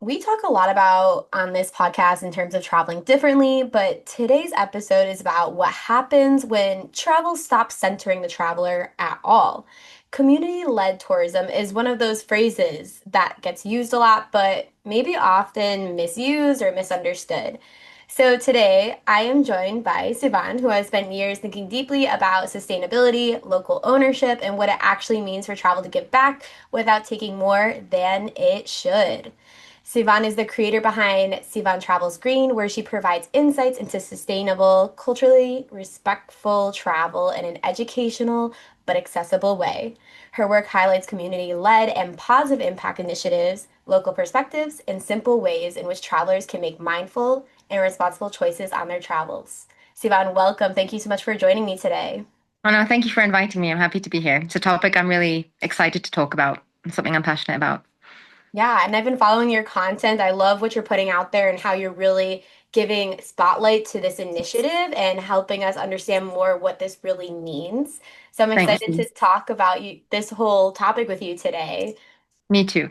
We talk a lot about on this podcast in terms of traveling differently, but today's episode is about what happens when travel stops centering the traveler at all. Community-led tourism is one of those phrases that gets used a lot, but maybe often misused or misunderstood. So today, I am joined by Sivan, who has spent years thinking deeply about sustainability, local ownership, and what it actually means for travel to give back without taking more than it should. Sivan is the creator behind Sivan Travels Green, where she provides insights into sustainable, culturally respectful travel in an educational but accessible way. Her work highlights community led and positive impact initiatives, local perspectives, and simple ways in which travelers can make mindful and responsible choices on their travels. Sivan, welcome. Thank you so much for joining me today. Oh no, thank you for inviting me. I'm happy to be here. It's a topic I'm really excited to talk about and something I'm passionate about. Yeah, and I've been following your content. I love what you're putting out there and how you're really giving spotlight to this initiative and helping us understand more what this really means. So I'm Thank excited you. to talk about this whole topic with you today. Me too.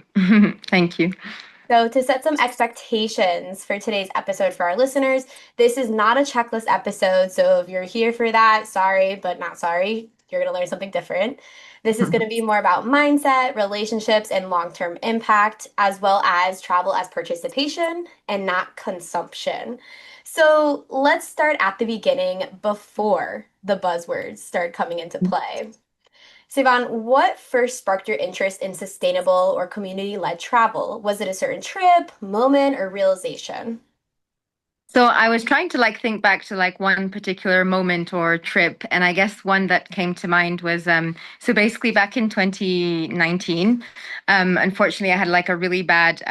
Thank you. So, to set some expectations for today's episode for our listeners, this is not a checklist episode. So, if you're here for that, sorry, but not sorry. You're going to learn something different. This is going to be more about mindset, relationships, and long term impact, as well as travel as participation and not consumption. So, let's start at the beginning before the buzzwords start coming into play. Sivan, what first sparked your interest in sustainable or community-led travel? Was it a certain trip, moment, or realization? So I was trying to think back to one particular moment or trip, and I guess one that came to mind was so basically back in 2019, unfortunately I had a really bad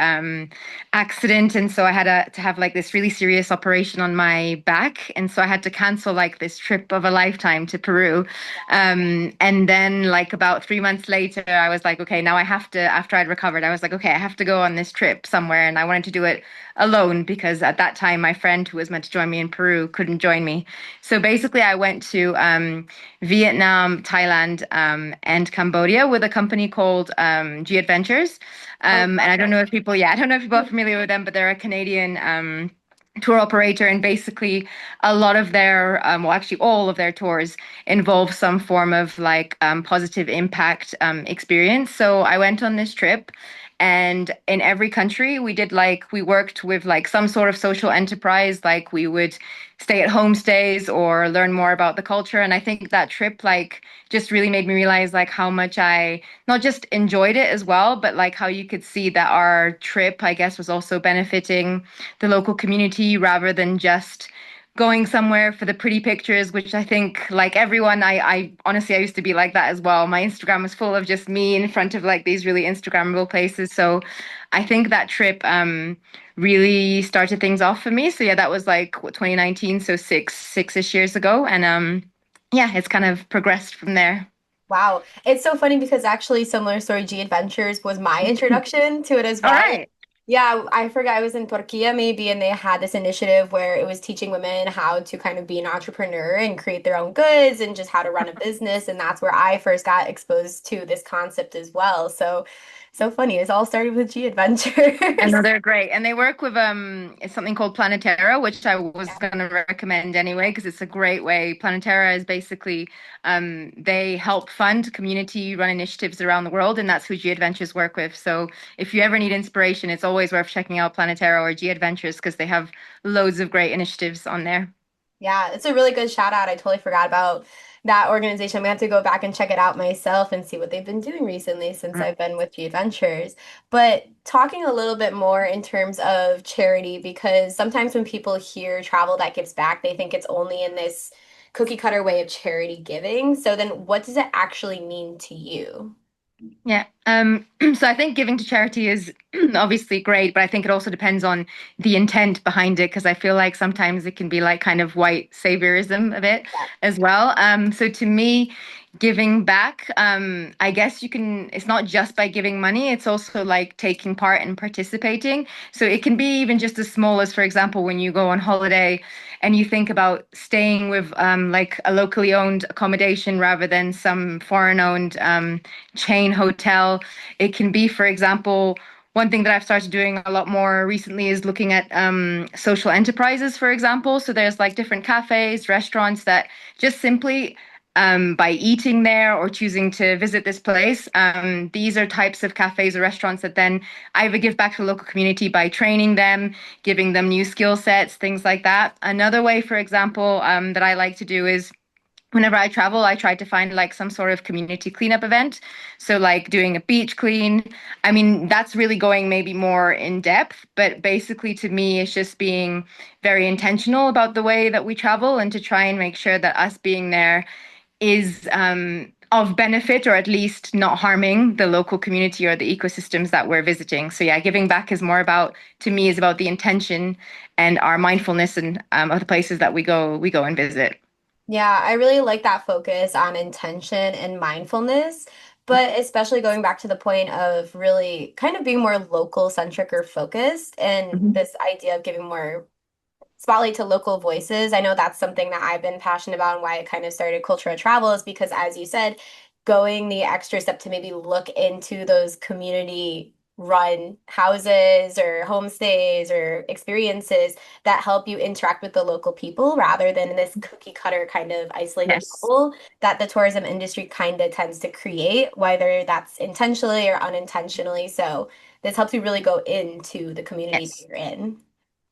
accident, and so I had to have this really serious operation on my back, and so I had to cancel this trip of a lifetime to Peru, and then about 3 months later I was like, okay, now I have to, after I'd recovered, I was like, okay, I have to go on this trip somewhere, and I wanted to do it alone because at that time my friend who was meant to join me in Peru couldn't join me. So basically, I went to Vietnam, Thailand, and Cambodia with a company called G Adventures. Oh, And I don't know awesome. if people, yeah, I don't know if people are familiar with them, but they're a Canadian. Tour operator, and basically a lot of their well, actually all of their tours involve some form of positive impact experience. So I went on this trip, and in every country we did we worked with some sort of social enterprise, like we would stay at homestays or learn more about the culture. And I think that trip just really made me realize how much I not just enjoyed it as well, but how you could see that our trip, I guess, was also benefiting the local community rather than just going somewhere for the pretty pictures, which I think everyone, I honestly, I used to be like that as well. My Instagram was full of just me in front of these really Instagrammable places. So I think that trip really started things off for me. So yeah, that was what, 2019, so six-ish years ago. And yeah, it's kind of progressed from there. Wow. It's so funny because actually similar story G Adventures was my introduction to it as All well. right. Yeah, I forgot I was in Turquia maybe, and they had this initiative where it was teaching women how to kind of be an entrepreneur and create their own goods and just how to run a business. And that's where I first got exposed to this concept as well. So, so funny. It's all started with G And Adventures. no, they're great. And they work with it's something called Planetera, which I was gonna recommend anyway, because it's a great way. Planetera is basically they help fund community run initiatives around the world, and that's who G Adventures work with. So if you ever need inspiration, it's always worth checking out Planetera or G Adventures because they have loads of great initiatives on there. Yeah, it's a really good shout out. I totally forgot about that organization. I'm gonna have to go back and check it out myself and see what they've been doing recently since I've been with G Adventures. But talking a little bit more in terms of charity, because sometimes when people hear travel that gives back, they think it's only in this cookie cutter way of charity giving. So then what does it actually mean to you? Yeah. So I think giving to charity is obviously great, but I think it also depends on the intent behind it, because I feel like sometimes it can be kind of white saviorism a bit Yeah. as well. So to me, giving back, I guess you can, it's not just by giving money, it's also taking part and participating. So it can be even just as small as, for example, when you go on holiday and you think about staying with a locally owned accommodation rather than some foreign owned chain hotel. It can be, for example, one thing that I've started doing a lot more recently is looking at social enterprises, for example. So there's like different cafes, restaurants that just simply by eating there or choosing to visit this place, these are types of cafes or restaurants that then either give back to the local community by training them, giving them new skill sets, things like that. Another way, for example, that I like to do is whenever I travel, I try to find like some sort of community cleanup event. So, like doing a beach clean. I mean, that's really going maybe more in depth, but basically to me, it's just being very intentional about the way that we travel and to try and make sure that us being there is of benefit or at least not harming the local community or the ecosystems that we're visiting. So, yeah, giving back is more about, to me, is about the intention and our mindfulness and of the places that we go and visit. Yeah, I really like that focus on intention and mindfulness, but especially going back to the point of really kind of being more local centric or focused and Mhm. this idea of giving more spotlight to local voices. I know that's something that I've been passionate about and why I kind of started Cultural Travel is because, as you said, going the extra step to maybe look into those community run houses or homestays or experiences that help you interact with the local people rather than this cookie cutter kind of isolated Yes. bubble that the tourism industry kind of tends to create, whether that's intentionally or unintentionally. So this helps you really go into the community that Yes, you're in.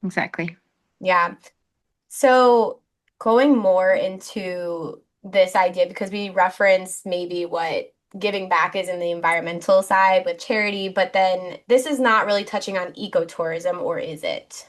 exactly. Yeah. So going more into this idea, because we referenced maybe what giving back is in the environmental side with charity, but then this is not really touching on ecotourism, or is it?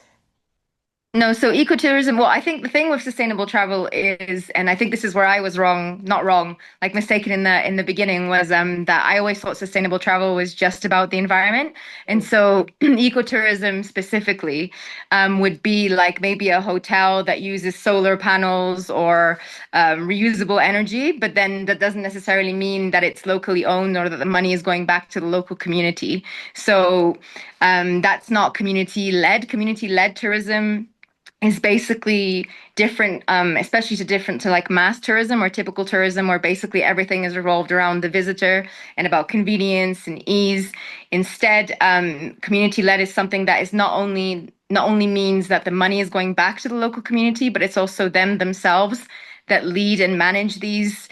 No, so ecotourism, well, I think the thing with sustainable travel is, and I think this is where I was wrong, not wrong, like mistaken in the beginning was that I always thought sustainable travel was just about the environment. And so ecotourism specifically would be like maybe a hotel that uses solar panels or reusable energy, but then that doesn't necessarily mean that it's locally owned or that the money is going back to the local community. So that's not community led. Community led tourism is basically different, especially to different to like mass tourism or typical tourism, where basically everything is revolved around the visitor and about convenience and ease. Instead, community-led is something that is not only means that the money is going back to the local community, but it's also them themselves that lead and manage these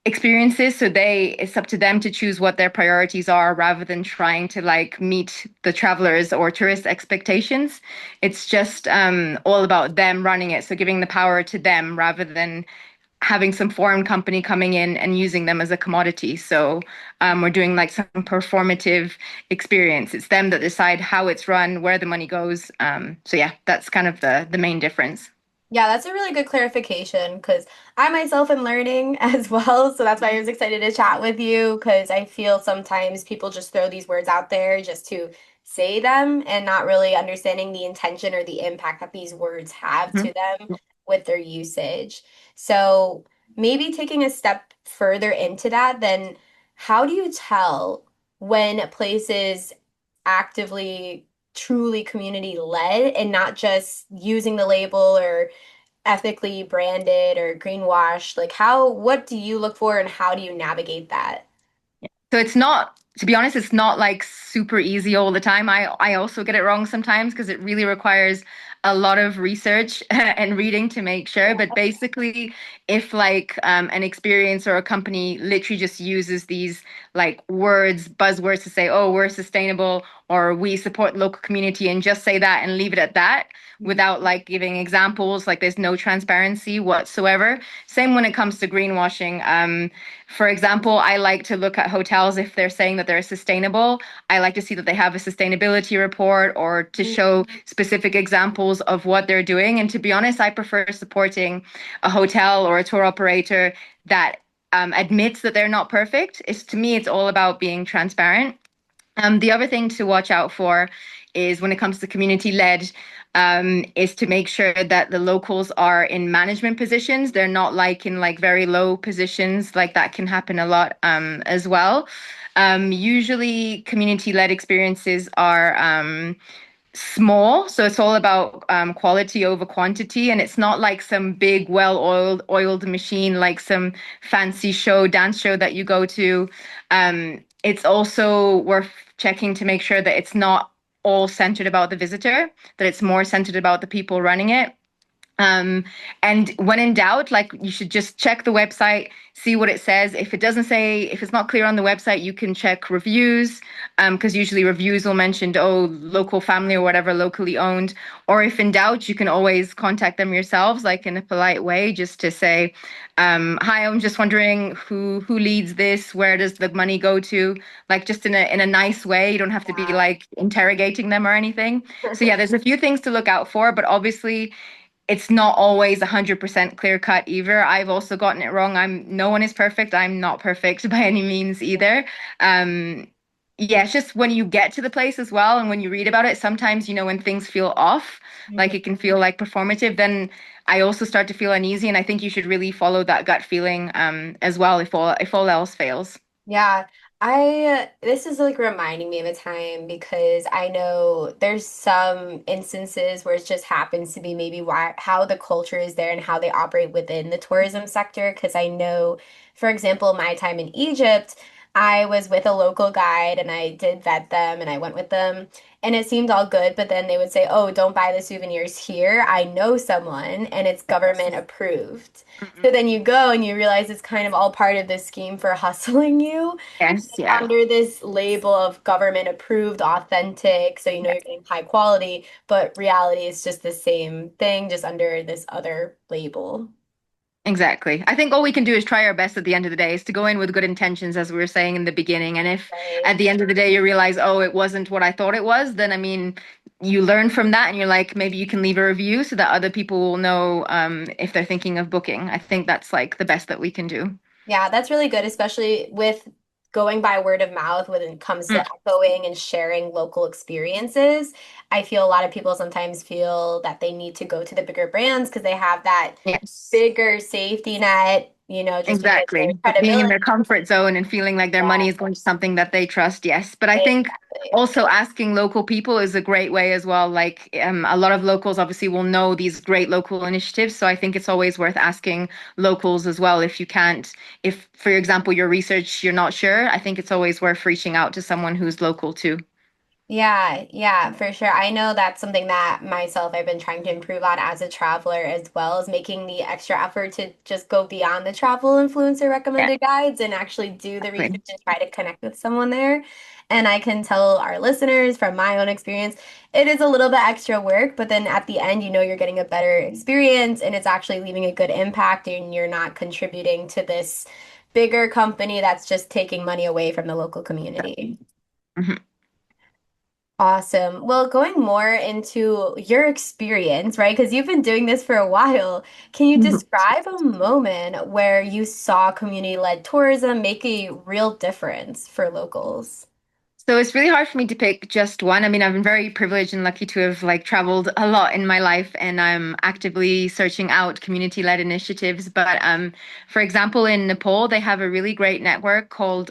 experiences. So it's up to them to choose what their priorities are rather than trying to like meet the travelers or tourist expectations. It's just all about them running it. So giving the power to them rather than having some foreign company coming in and using them as a commodity. So we're doing like some performative experience. It's them that decide how it's run, where the money goes. So yeah, that's kind of the main difference. Yeah, that's a really good clarification because I myself am learning as well. So that's why I was excited to chat with you because I feel sometimes people just throw these words out there just to say them and not really understanding the intention or the impact that these words have to Mhm. them with their usage. So maybe taking a step further into that, then how do you tell when a place is actively, truly community led and not just using the label or ethically branded or greenwashed? Like what do you look for and how do you navigate that? So it's not, to be honest, it's not like super easy all the time. I also get it wrong sometimes because it really requires a lot of research and reading to make sure. But basically, if like an experience or a company literally just uses these like words, buzzwords to say, oh, we're sustainable or we support the local community and just say that and leave it at that Mhm. without like giving examples, like there's no transparency whatsoever. Same when it comes to greenwashing. For example, I like to look at hotels if they're saying that they're sustainable. I like to see that they have a sustainability report or to show specific examples of what they're doing. And to be honest, I prefer supporting a hotel or a tour operator that admits that they're not perfect. It's to me, it's all about being transparent. The other thing to watch out for is when it comes to community led, is to make sure that the locals are in management positions. They're not like in like very low positions. Like that can happen a lot as well. Usually, community led experiences are small, so it's all about quality over quantity, and it's not like some big, well-oiled machine like some fancy dance show that you go to. It's also worth checking to make sure that it's not all centered about the visitor, that it's more centered about the people running it. Um, and when in doubt, like you should just check the website, see what it says. If it doesn't say, if it's not clear on the website, you can check reviews, because usually reviews will mention, oh, local family or whatever, locally owned. Or if in doubt, you can always contact them yourselves, like in a polite way, just to say, hi, I'm just wondering who leads this, where does the money go to? Like just in a nice way. You don't have to be like interrogating them or anything. So Yeah. yeah, there's a few things to look out for, but obviously it's not always 100% clear cut either. I've also gotten it wrong. No one is perfect. I'm not perfect by any means either. Um, yeah, it's just when you get to the place as well and when you read about it, sometimes, when things feel off, like it can feel like performative, then I also start to feel uneasy. And I think you should really follow that gut feeling as well if all else fails. Yeah, I this is like reminding me of a time because I know there's some instances where it just happens to be maybe why how the culture is there and how they operate within the tourism sector. Because I know, for example, my time in Egypt, I was with a local guide and I did vet them and I went with them and it seemed all good, but then they would say, "Oh, don't buy the souvenirs here. I know someone and it's government approved." So Mm-mm. then you go and you realize it's kind of all part of this scheme for hustling you Yes, yeah. under this label of government approved, authentic. So you know you're getting high quality, but reality is just the same thing, just under this other label. Exactly. I think all we can do is try our best at the end of the day is to go in with good intentions, as we were saying in the beginning. And if Right. at the end of the day you realize, oh, it wasn't what I thought it was, then I mean, you learn from that and you're like, maybe you can leave a review so that other people will know if they're thinking of booking. I think that's like the best that we can do. Yeah, that's really good, especially with going by word of mouth when it comes to Mm, echoing and sharing local experiences. I feel a lot of people sometimes feel that they need to go to the bigger brands because they have that yes. bigger safety net, just because there's Exactly. Being in credibility. their comfort zone and feeling like their money is Yeah, going to something that they trust. Yes. But I think exactly. also asking local people is a great way as well. Like a lot of locals obviously will know these great local initiatives. So I think it's always worth asking locals as well. If you can't, if, for example, your research, you're not sure, I think it's always worth reaching out to someone who's local too. Yeah, yeah, for sure. I know that's something that myself I've been trying to improve on as a traveler as well as making the extra effort to just go beyond the travel influencer Yeah, recommended guides and actually do the research exactly. and try to connect with someone there. And I can tell our listeners from my own experience, it is a little bit extra work, but then at the end, you're getting a better experience and it's actually leaving a good impact and you're not contributing to this bigger company that's just taking money away from the local community. Mhm. Awesome. Well, going more into your experience, right? Because you've been doing this for a while. Can you Mhm. describe a moment where you saw community-led tourism make a real difference for locals? So it's really hard for me to pick just one. I mean, I've been very privileged and lucky to have like traveled a lot in my life, and I'm actively searching out community-led initiatives. But for example, in Nepal, they have a really great network called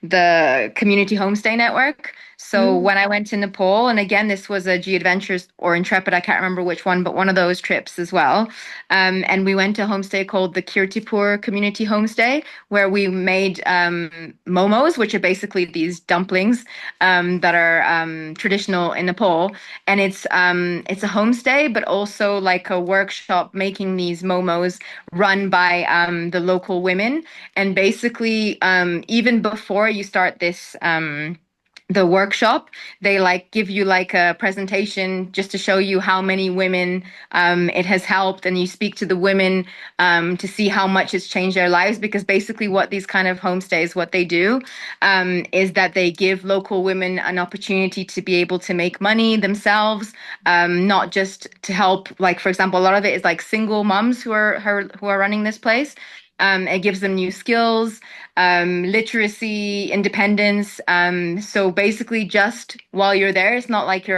the Community Homestay Network. So Mm, when I went to Nepal, and again, this was a G Adventures or Intrepid, I can't remember which one, but one of those trips as well. And we went to a homestay called the Kirtipur Community Homestay, where we made momos, which are basically these dumplings that are traditional in Nepal. And it's a homestay, but also like a workshop making these momos run by the local women. And basically, even before you start this. The workshop, they like give you like a presentation just to show you how many women it has helped, and you speak to the women to see how much it's changed their lives. Because basically, what these kind of homestays, what they do is that they give local women an opportunity to be able to make money themselves, not just to help. Like for example, a lot of it is like single moms who are running this place. It gives them new skills, literacy, independence. So basically, just while you're there, it's not like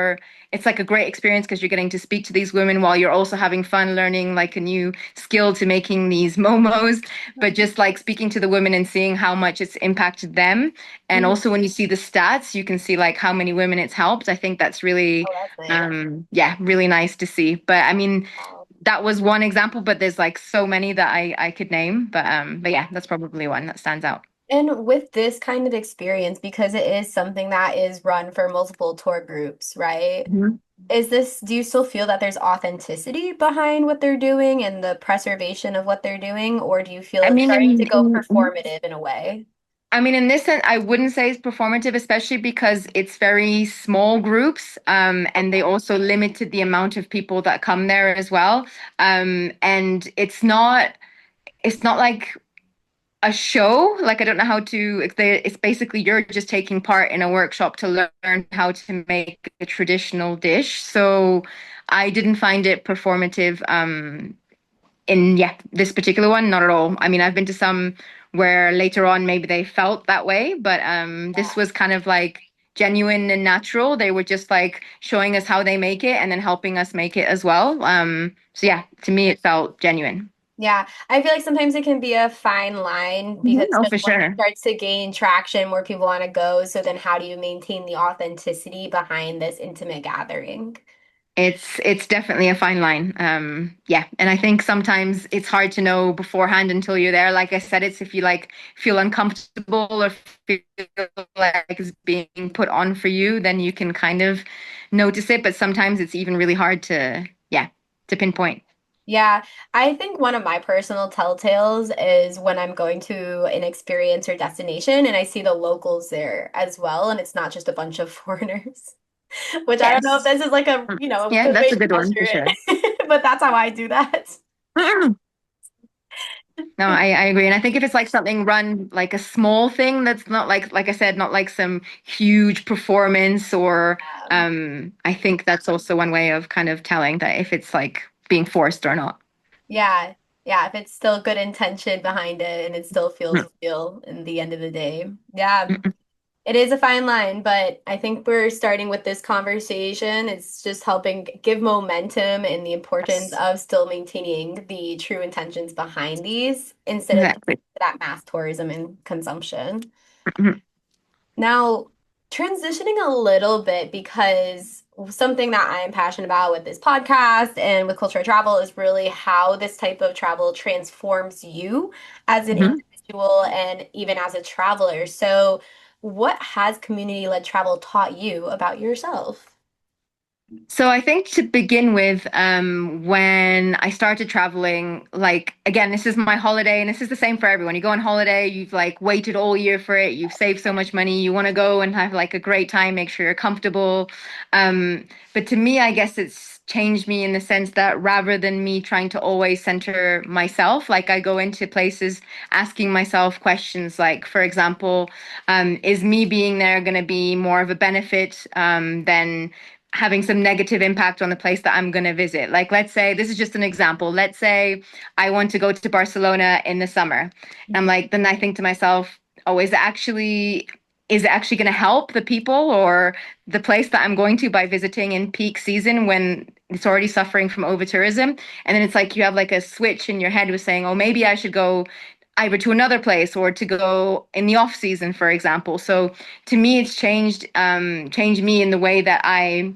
it's like a great experience because you're getting to speak to these women while you're also having fun learning like a new skill to making these momos, but just like speaking to the women and seeing how much it's impacted them. And mm. also when you see the stats, you can see like how many women it's helped. I think that's really, Oh, that's nice. yeah, really nice to see. But I mean, Wow. that was one example, but there's like so many that I could name. But yeah, that's probably one that stands out. And with this kind of experience, because it is something that is run for multiple tour groups, right? Mhm. Do you still feel that there's authenticity behind what they're doing and the preservation of what they're doing, or do you feel I it's mean, starting to go performative in a way? in this sense, I wouldn't say it's performative, especially because it's very small groups, and they also limited the amount of people that come there as well. And it's not like a show. Like I don't know how to. It's basically you're just taking part in a workshop to learn how to make a traditional dish. So I didn't find it performative. In yeah, this particular one, not at all. I mean, I've been to some where later on maybe they felt that way, but this was kind of like genuine and natural. They were just like showing us how they make it and then helping us make it as well. So yeah, to me it felt genuine. Yeah, I feel like sometimes it can be a fine line because Oh, then for when it sure. starts to gain traction, more people want to go. So then how do you maintain the authenticity behind this intimate gathering? It's definitely a fine line. Yeah, and I think sometimes it's hard to know beforehand until you're there. Like I said, it's if you like feel uncomfortable or feel like it's being put on for you, then you can kind of notice it. But sometimes it's even really hard to, yeah, to pinpoint. Yeah, I think one of my personal telltales is when I'm going to an experience or destination and I see the locals there as well, and it's not just a bunch of foreigners, which I don't know if Yes. this is like a, a Yeah, good way that's a to good one measure for sure. it, but that's how I do that. No, I agree. And I think if it's like something run like a small thing that's not like I said, not like some huge performance or I think that's also one way of kind of telling that if it's like being forced or not. Yeah, yeah, if it's still good intention behind it and it still feels real in the end of the day. Yeah. It is a fine line, but I think we're starting with this conversation. It's just helping give momentum and the importance Yes, of still maintaining the true intentions behind these instead of exactly. that mass tourism and consumption. Mhm. Now, transitioning a little bit because something that I am passionate about with this podcast and with cultural travel is really how this type of travel transforms you as an Mhm. individual and even as a traveler. So, what has community-led travel taught you about yourself? So I think to begin with, when I started traveling, like again, this is my holiday, and this is the same for everyone. You go on holiday, you've like waited all year for it, you've saved so much money, you want to go and have like a great time, make sure you're comfortable. But to me, I guess it's changed me in the sense that rather than me trying to always center myself, like I go into places asking myself questions like, for example, is me being there going to be more of a benefit than having some negative impact on the place that I'm going to visit. Like, let's say, this is just an example. Let's say I want to go to Barcelona in the summer. I'm like, then I think to myself, oh, is it actually going to help the people or the place that I'm going to by visiting in peak season when it's already suffering from over tourism? And then it's like you have like a switch in your head with saying, oh, maybe I should go either to another place or to go in the off season, for example. So to me, it's changed me in the way that I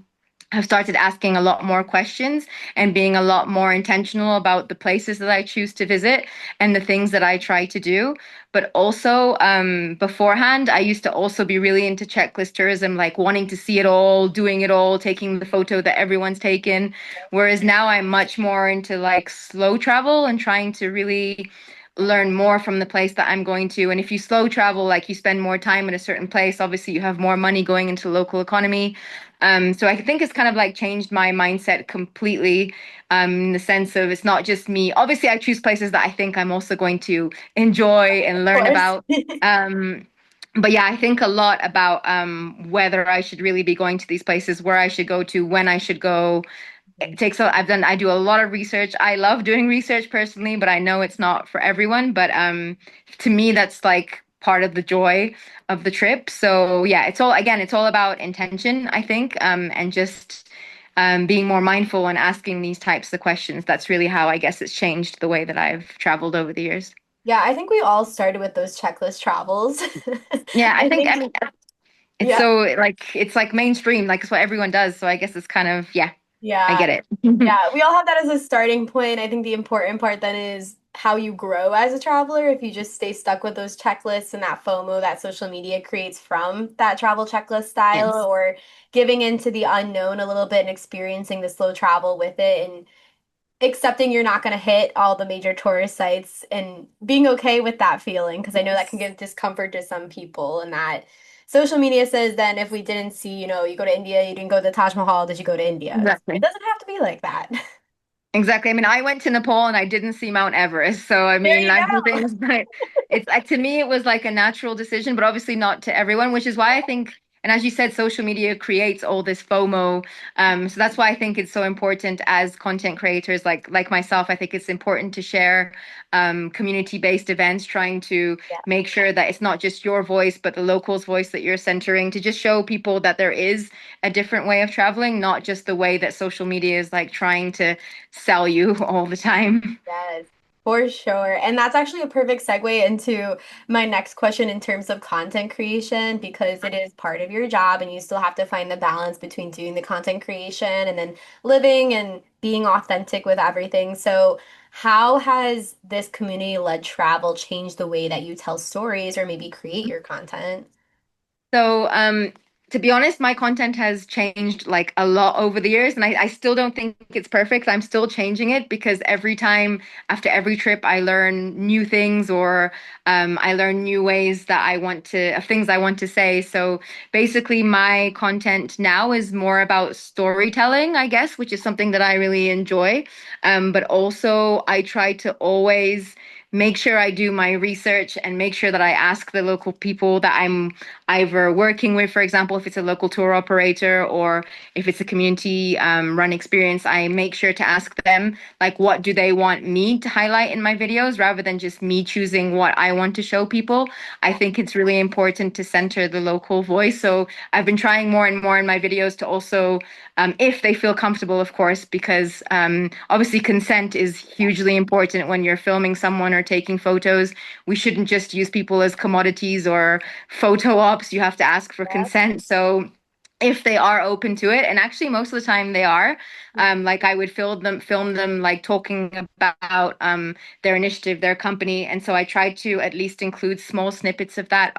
have started asking a lot more questions and being a lot more intentional about the places that I choose to visit and the things that I try to do. But also, beforehand, I used to also be really into checklist tourism, like wanting to see it all, doing it all, taking the photo that everyone's taken. Whereas now I'm much more into like slow travel and trying to really learn more from the place that I'm going to. And if you slow travel, like you spend more time at a certain place, obviously you have more money going into the local economy. So I think it's kind of like changed my mindset completely, in the sense of it's not just me. Obviously, I choose places that I think I'm also going to enjoy and Of learn course. about. But yeah, I think a lot about whether I should really be going to these places, where I should go to, when I should go. I do a lot of research. I love doing research personally, but I know it's not for everyone. But to me, that's like part of the joy of the trip. So yeah, it's all about intention, I think, and just being more mindful and asking these types of questions. That's really how I guess it's changed the way that I've traveled over the years. Yeah, I think we all started with those checklist travels. Yeah, I I think, mean, it's yeah. so like it's like mainstream, like it's what everyone does. So I guess it's kind of yeah. I Yeah. get it. Yeah, we all have that as a starting point. I think the important part then is how you grow as a traveler. If you just stay stuck with those checklists and that FOMO that social media creates from that travel checklist style, Yes. or giving into the unknown a little bit and experiencing the slow travel with it and accepting you're not going to hit all the major tourist sites and being okay with that feeling, because I know that can Yes. give discomfort to some people, and that social media says then if we didn't see, you go to India, you didn't go to the Taj Mahal, did you go to India? It Exactly. doesn't have to be like that. Exactly. I mean, I went to Nepal and I didn't see Mount Everest. So, I There mean, you I do go. things, but it's to me, it was like a natural decision, but obviously not to everyone, which is why I think, and as you said, social media creates all this FOMO. So that's why I think it's so important as content creators, like myself. I think it's important to share community-based events, trying to Yeah, make sure that it's not just your voice, but the locals' voice that you're centering, to just show people that there is a different way of traveling, not just the way that social media is like trying to sell you all the time. yes, for sure. And that's actually a perfect segue into my next question in terms of content creation, because it is part of your job and you still have to find the balance between doing the content creation and then living and being authentic with everything. So, how has this community-led travel changed the way that you tell stories or maybe create your content? So, to be honest, my content has changed like a lot over the years, and I still don't think it's perfect. I'm still changing it because every time after every trip, I learn new things or I learn new ways that I want to, of things I want to say. So basically, my content now is more about storytelling, I guess, which is something that I really enjoy. But also, I try to always make sure I do my research and make sure that I ask the local people that I'm either working with, for example, if it's a local tour operator or if it's a community run experience, I make sure to ask them, like, what do they want me to highlight in my videos rather than just me choosing what I want to show people. I think it's really important to center the local voice. So I've been trying more and more in my videos to also, if they feel comfortable, of course, because obviously consent is hugely important when you're filming someone or taking photos. We shouldn't just use people as commodities or photo ops. You have to ask for Yeah. consent. So if they are open to it, and actually most of the time they are, like I would film them like talking about their initiative, their company, and so I tried to at least include small snippets of that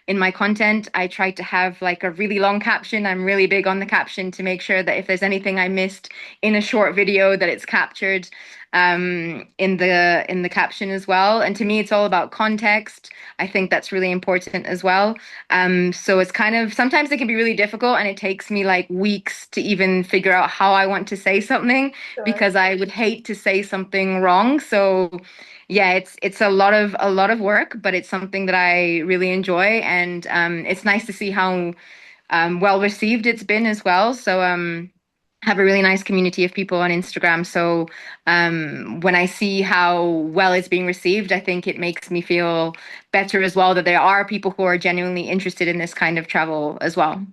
in my content. I tried to have like a really long caption. I'm really big on the caption to make sure that if there's anything I missed in a short video, that it's captured in the caption as well. And to me, it's all about context. I think that's really important as well. So it's kind of sometimes it can be really difficult, and it takes me like weeks to even figure out how I want to say something Sure. because I would hate to say something wrong. So yeah, it's a lot of work, but it's something that I really enjoy, and it's nice to see how well received it's been as well. So have a really nice community of people on Instagram. So when I see how well it's being received, I think it makes me feel better as well that there are people who are genuinely interested in this kind of travel as well.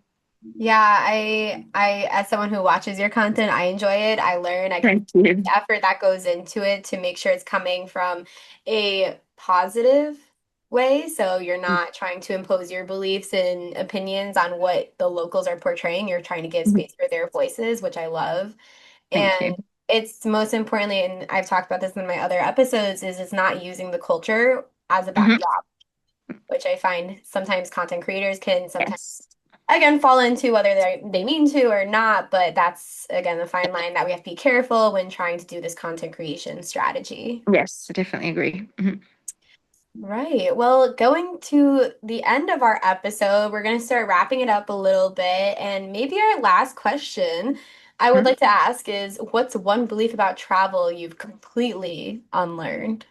Yeah, as someone who watches your content, I enjoy it. I learn, I can see Thank you. the effort that goes into it to make sure it's coming from a positive way. So you're not trying to impose your beliefs and opinions on what the locals are portraying. You're trying to give space for their voices, which I love. Thank And you. it's most importantly, and I've talked about this in my other episodes, is it's not using the culture as a Mhm. backdrop, which I find sometimes content creators can sometimes Yes. again fall into, whether they mean to or not, but that's again the fine line that we have to be careful when trying to do this content creation strategy. Yes, I definitely agree. Mhm. Right. Well, going to the end of our episode, we're going to start wrapping it up a little bit. And maybe our last question I would Mhm. like to ask is, what's one belief about travel you've completely unlearned?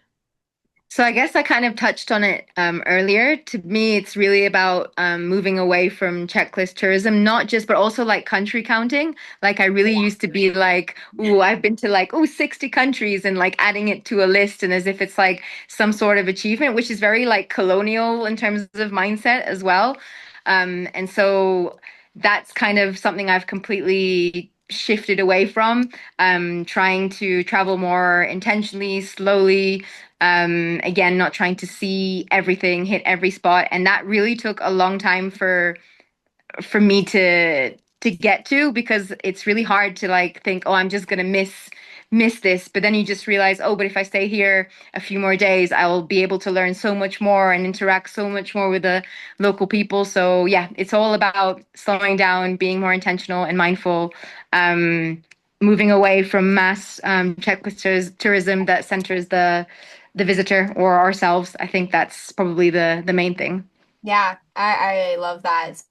So I guess I kind of touched on it earlier. To me, it's really about moving away from checklist tourism, not just, but also like country counting. Like I really used to be like, "Ooh, I've been to like, 60 countries," and like adding it to a list and as if it's like some sort of achievement, which is very like colonial in terms of mindset as well. And so that's kind of something I've completely shifted away from, trying to travel more intentionally, slowly, again, not trying to see everything, hit every spot. And that really took a long time for me to get to, because it's really hard to like think, oh, I'm just gonna miss this. But then you just realize, oh, but if I stay here a few more days, I will be able to learn so much more and interact so much more with the local people. So yeah, it's all about slowing down, being more intentional and mindful, moving away from mass checklist tourism that centers the visitor or ourselves. I think that's probably the main thing. Yeah, I love that. It's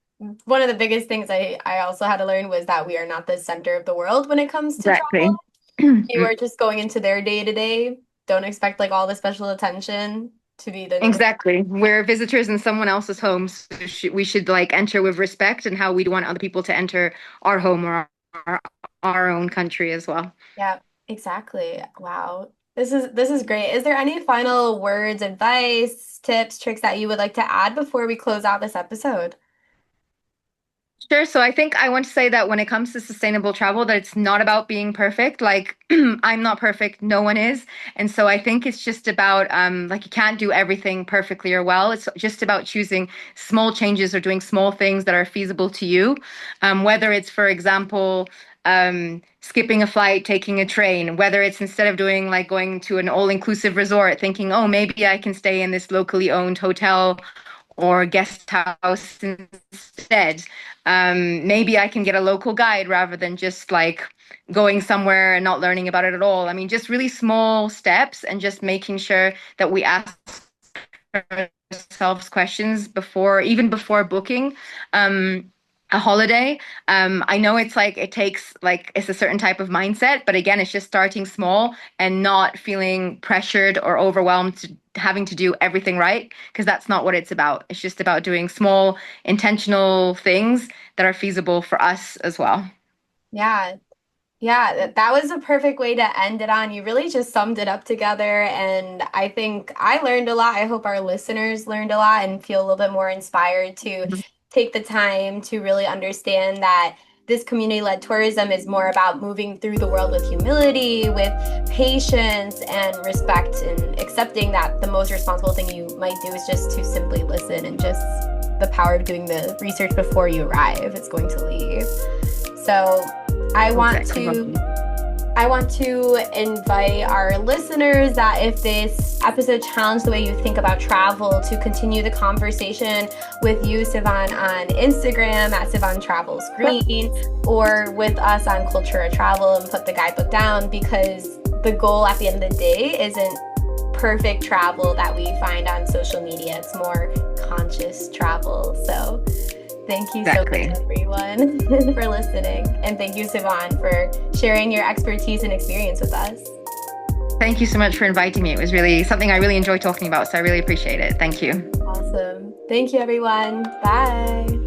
one of the biggest things I also had to learn was that we are not the center of the world when it comes to travel. Exactly. You are just going into their day to day. Don't expect like all the special attention to be the number. Exactly. We're visitors in someone else's home. So we should like enter with respect and how we'd want other people to enter our home or our, our own country as well. Yeah, exactly. Wow. This is great. Is there any final words, advice, tips, tricks that you would like to add before we close out this episode? Sure. So I think I want to say that when it comes to sustainable travel, that it's not about being perfect. Like I'm not perfect, no one is. And so I think it's just about like you can't do everything perfectly or well. It's just about choosing small changes or doing small things that are feasible to you. Whether it's, for example, skipping a flight, taking a train, whether it's instead of doing like going to an all-inclusive resort, thinking, oh, maybe I can stay in this locally owned hotel or guest house instead. Maybe I can get a local guide rather than just like going somewhere and not learning about it at all. I mean, just really small steps and just making sure that we ask ourselves questions before, even before booking. A holiday. I know it's like it takes like it's a certain type of mindset, but again, it's just starting small and not feeling pressured or overwhelmed to having to do everything right, because that's not what it's about. It's just about doing small, intentional things that are feasible for us as well. Yeah, yeah, that was a perfect way to end it on. You really just summed it up together. And I think I learned a lot. I hope our listeners learned a lot and feel a little bit more inspired to take the time to really understand that this community-led tourism is more about moving through the world with humility, with patience and respect, and accepting that the most responsible thing you might do is just to simply listen and just the power of doing the research before you arrive. It's going to leave. So I want Exactly. to I want to invite our listeners that if this episode challenged the way you think about travel, to continue the conversation with you, Sivan, on Instagram at Sivan Travels Green, or with us on Cultura Travel and Put the Guidebook Down, because the goal at the end of the day isn't perfect travel that we find on social media. It's more conscious travel. So thank you so Exactly. much, everyone, for listening. And thank you, Sivan, for sharing your expertise and experience with us. Thank you so much for inviting me. It was really something I really enjoy talking about, so I really appreciate it. Thank you. Awesome. Thank you, everyone. Bye.